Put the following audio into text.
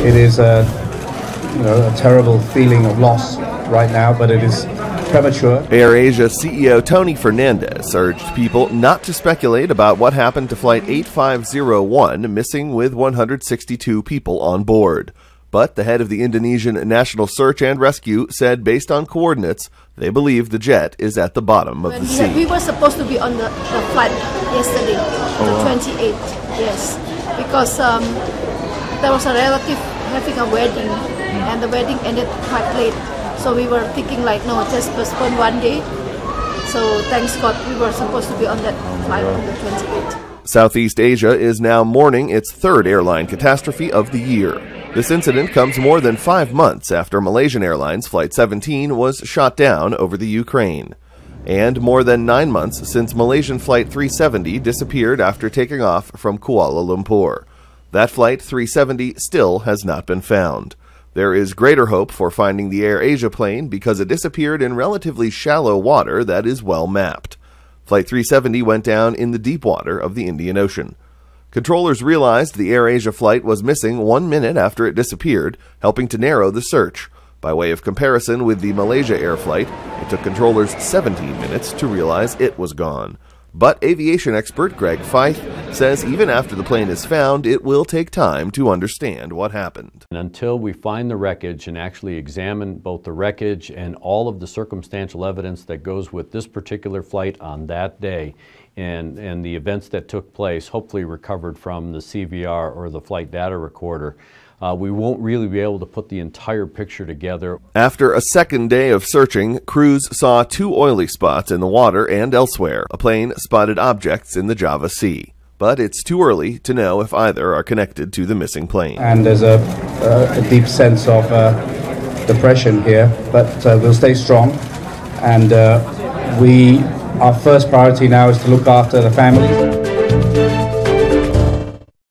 It is a terrible feeling of loss right now, but it is premature. AirAsia CEO Tony Fernandez urged people not to speculate about what happened to Flight 8501, missing with 162 people on board. But the head of the Indonesian National Search and Rescue said based on coordinates, they believe the jet is at the bottom of the sea. We were supposed to be on the flight yesterday, the 28th, yes, because there was a relative having a wedding, and the wedding ended quite late. So we were thinking like, no, just postpone one day. So thanks God we were supposed to be on that flight on the 28th. Southeast Asia is now mourning its third airline catastrophe of the year. This incident comes more than 5 months after Malaysian Airlines Flight 17 was shot down over the Ukraine. And more than 9 months since Malaysian Flight 370 disappeared after taking off from Kuala Lumpur. That Flight 370 still has not been found. There is greater hope for finding the AirAsia plane because it disappeared in relatively shallow water that is well mapped. Flight 370 went down in the deep water of the Indian Ocean. Controllers realized the AirAsia flight was missing 1 minute after it disappeared, helping to narrow the search. By way of comparison with the Malaysia Air flight, it took controllers 17 minutes to realize it was gone. But aviation expert Greg Feith says even after the plane is found, it will take time to understand what happened. And until we find the wreckage and actually examine both the wreckage and all of the circumstantial evidence that goes with this particular flight on that day, and the events that took place, hopefully recovered from the CVR or the flight data recorder, we won't really be able to put the entire picture together. After a second day of searching, crews saw 2 oily spots in the water and elsewhere. A plane spotted objects in the Java Sea. But it's too early to know if either are connected to the missing plane. And there's a deep sense of depression here, but we'll stay strong. And our first priority now is to look after the families.